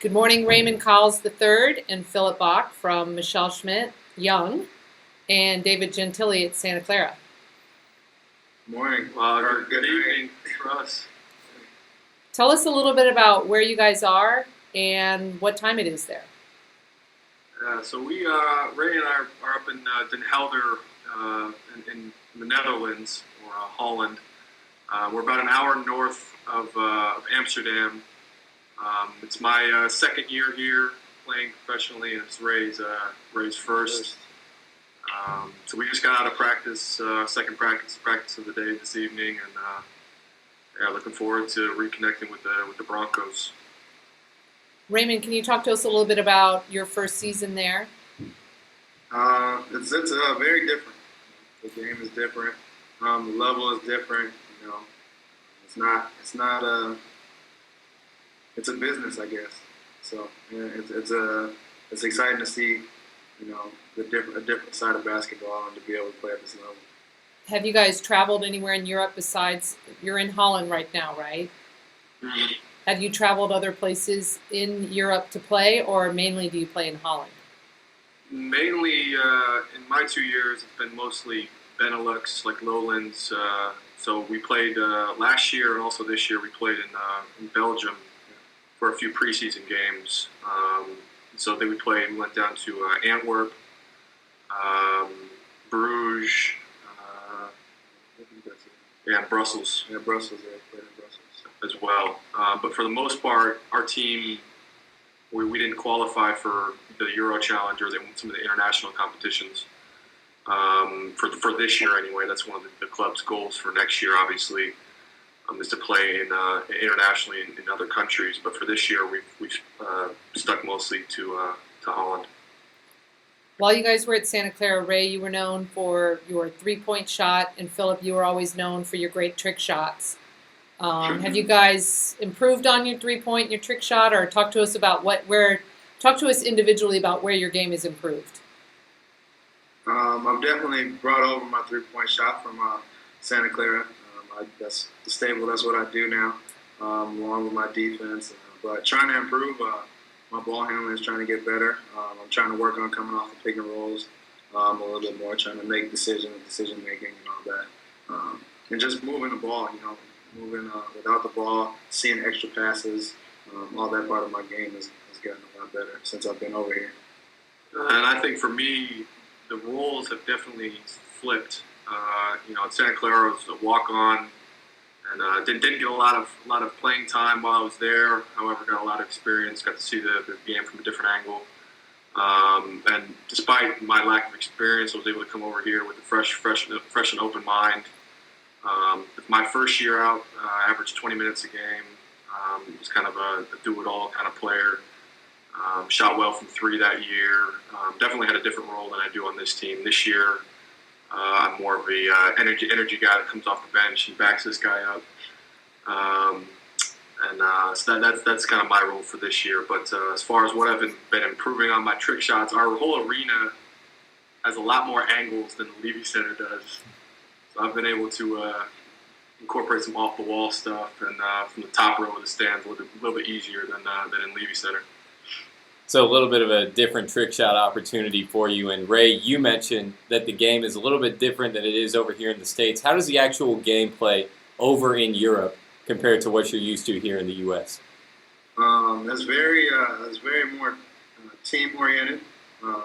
Good morning, Raymond Cowels III and Phillip Bach from Michelle Schmidt Young and David Gentili at Santa Clara. Morning. Good evening for us. Tell us a little bit about where you guys are and what time it is there. So Ray and I are up in Den Helder in the Netherlands, or Holland. We're about an hour north of Amsterdam. It's my second year here playing professionally, and it's Ray's first. So we just got out of practice, second practice of the day this evening, and looking forward to reconnecting with the Broncos. Raymond, can you talk to us a little bit about your first season there? It's very different. The game is different. The level is different. You know, it's a business, I guess. So yeah, it's exciting to see, you know, a different side of basketball and to be able to play at this level. Have you guys traveled anywhere in Europe besides, you're in Holland right now, right? Mm-hmm. Have you traveled other places in Europe to play, or mainly do you play in Holland? Mainly, in my 2 years, it's been mostly Benelux, like Lowlands. So we played last year, and also this year we played in Belgium for a few preseason games. So then we went down to Antwerp, Bruges, and Brussels. Yeah, Brussels. Yeah, played in Brussels as well. But for the most part, our team, we didn't qualify for the Euro Challenge or some of the international competitions. For this year anyway, that's one of the club's goals for next year, obviously, is to play internationally in other countries. But for this year, we've stuck mostly to Holland. While you guys were at Santa Clara, Ray, you were known for your three-point shot, and Phillip, you were always known for your great trick shots. Have you guys improved on your three-point and your trick shot, or talk to us about talk to us individually about where your game has improved? I've definitely brought over my three-point shot from Santa Clara. That's stable. That's what I do now, along with my defense. But trying to improve, my ball handling is trying to get better. I'm trying to work on coming off the pick and rolls a little bit more, trying to make decision making and all that, and just moving the ball. You know, moving without the ball, seeing extra passes. All that part of my game has gotten a lot better since I've been over here. And I think for me, the roles have definitely flipped. You know, at Santa Clara, I was a walk-on, and didn't get a lot of playing time while I was there. However, got a lot of experience, got to see the game from a different angle. And despite my lack of experience, I was able to come over here with a fresh and open mind. My first year out, I averaged 20 minutes a game. Was kind of a do-it-all kind of player. Shot well from three that year. Definitely had a different role than I do on this team. This year, I'm more of a energy guy that comes off the bench and backs this guy up. So that's kind of my role for this year. But as far as what I've been improving on my trick shots, our whole arena has a lot more angles than the Levy Center does. So I've been able to incorporate some off-the-wall stuff, and from the top row of the stands a little bit easier than in Levy Center. So a little bit of a different trick shot opportunity for you. And Ray, you mentioned that the game is a little bit different than it is over here in the States. How does the actual game play over in Europe compared to what you're used to here in the U.S.? It's very more team-oriented. You know,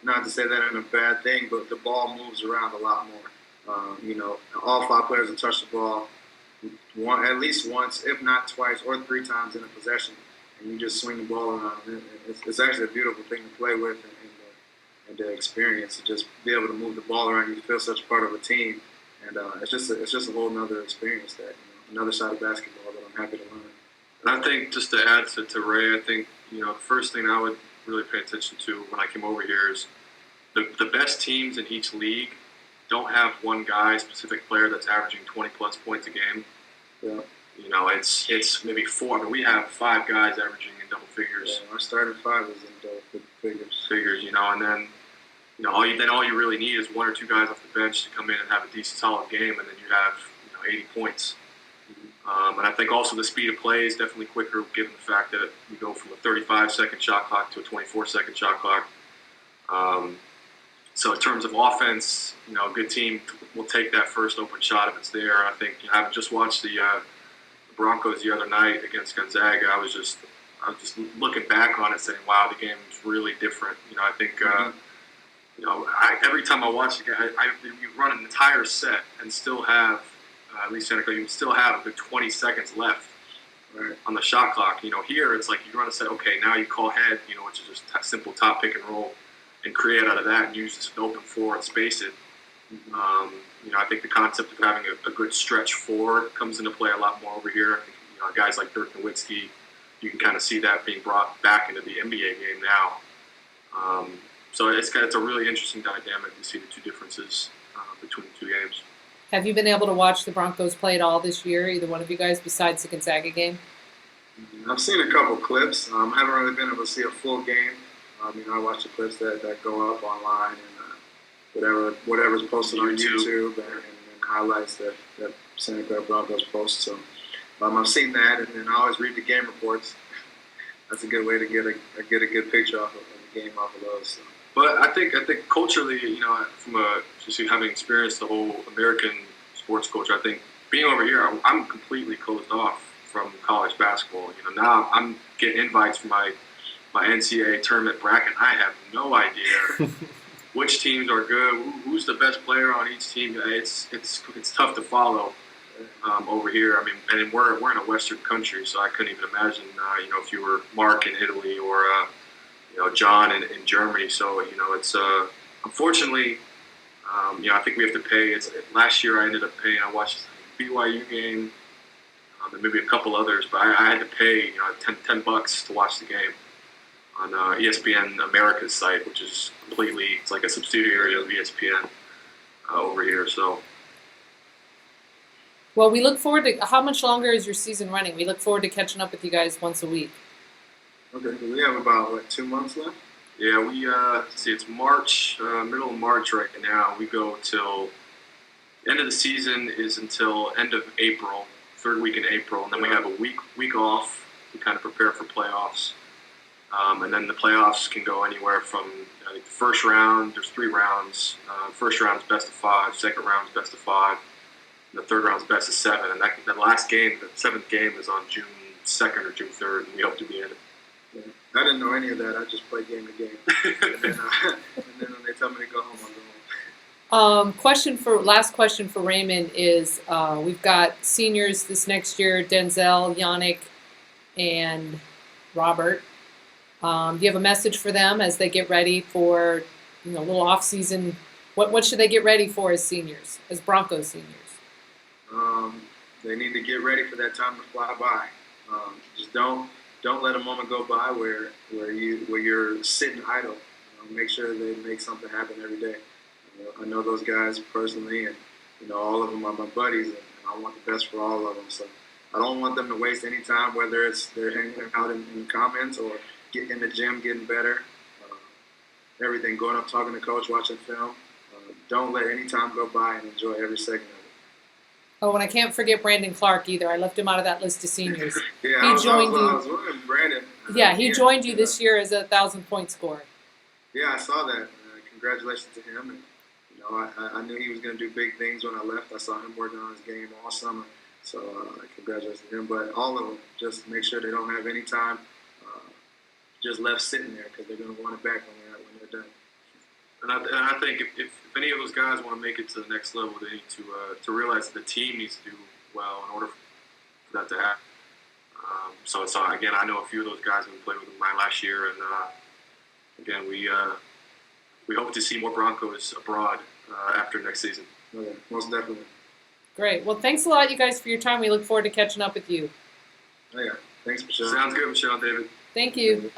not to say that in a bad thing, but the ball moves around a lot more. You know, all five players will touch the ball at least once, if not twice or three times in a possession. And you just swing the ball around. It's actually a beautiful thing to play with and to experience. To just be able to move the ball around, you feel such part of a team, and it's just a whole nother experience, that, you know, another side of basketball that I'm happy to learn. And I think, just to add to Ray, I think, you know, the first thing I would really pay attention to when I came over here is the best teams in each league don't have one guy, specific player, that's averaging 20 plus points a game. Yeah. You know, it's maybe four. I mean, we have five guys averaging in double figures. Yeah, our starting five is in double figures. You know, and then, you know, all you really need is one or two guys off the bench to come in and have a decent, solid game, and then you have, you know, 80 points. And I think also the speed of play is definitely quicker, given the fact that we go from a 35-second shot clock to a 24-second shot clock. So in terms of offense, a good team will take that first open shot if it's there. I think having just watched the Broncos the other night against Gonzaga, I was just looking back on it, saying, "Wow, the game was really different." I think every time I watch the game, you run an entire set and still have at least Santa Clara, you still have a good 20 seconds left on the shot clock. Here it's like you run a set. Okay, now you call head, which is just a simple top pick and roll, and create out of that and use this open floor and space it. I think the concept of having a good stretch forward comes into play a lot more over here. I think, guys like Dirk Nowitzki, you can kind of see that being brought back into the NBA game now. So it's a really interesting dynamic to see the two differences between the two games. Have you been able to watch the Broncos play at all this year, either one of you guys, besides the Gonzaga game? I've seen a couple clips. I haven't really been able to see a full game. I watch the clips that go up online and whatever's posted on YouTube and highlights that Santa Clara Broncos post. So I've seen that, and then I always read the game reports. That's a good way to get a good picture of the game off of those. So. But I think culturally, from just having experienced the whole American sports culture, I think being over here, I'm completely closed off from college basketball. Now I'm getting invites for my NCAA tournament bracket. I have no idea which teams are good, who's the best player on each team. It's tough to follow over here. And we're in a Western country, so I couldn't even imagine, if you were Mark in Italy or John in Germany. So it's unfortunately, I think we have to pay. Last year I ended up paying. I watched the BYU game, and maybe a couple others, but I had to pay $10 to watch the game on ESPN America's site, which is it's like a subsidiary of ESPN over here. So. Well, we look forward to. How much longer is your season running? We look forward to catching up with you guys once a week. Okay, we have about 2 months left. Yeah, we it's March, middle of March right now. We go till the end of the season is until end of April, third week in April, and then we have a week off to kind of prepare for playoffs. And then the playoffs can go anywhere from the first round. There's 3 rounds. First round's best of 5. Second round's best of 5. And the third round's best of 7. And the last game, the 7th game, is on June 2nd or June 3rd, and we hope to be in it. Yeah. I didn't know any of that. I just play game to game. and then when they tell me to go home, I'll go home. Last question for Raymond is, we've got seniors this next year, Denzel, Yannick, and Robert. Do you have a message for them as they get ready for a little off-season? What should they get ready for as seniors, as Broncos seniors? They need to get ready for that time to fly by. Just don't let a moment go by where you're sitting idle. Make sure they make something happen every day. I know those guys personally, and all of them are my buddies, and I want the best for all of them. So I don't want them to waste any time, whether it's they're hanging out in comments or getting in the gym, getting better. Everything, going up, talking to coach, watching film. Don't let any time go by, and enjoy every second of it. Oh, and I can't forget Brandon Clark either. I left him out of that list of seniors. Yeah, he joined you. I was wondering, Brandon. Yeah, he joined you this year as a 1,000-point scorer. Yeah, I saw that. Congratulations to him. And I knew he was going to do big things when I left. I saw him working on his game all summer. So congratulations to him. But all of them, just make sure they don't have any time just left sitting there, because they're going to want it back when they're done. And I think if any of those guys want to make it to the next level, they need to realize that the team needs to do well in order for that to happen. So again, I know a few of those guys have played with mine last year, and again, we hope to see more Broncos abroad after next season. Okay, most definitely. Great. Well, thanks a lot, you guys, for your time. We look forward to catching up with you. Oh, yeah. Thanks, Michelle. Sounds good, Michelle, David. Thank you.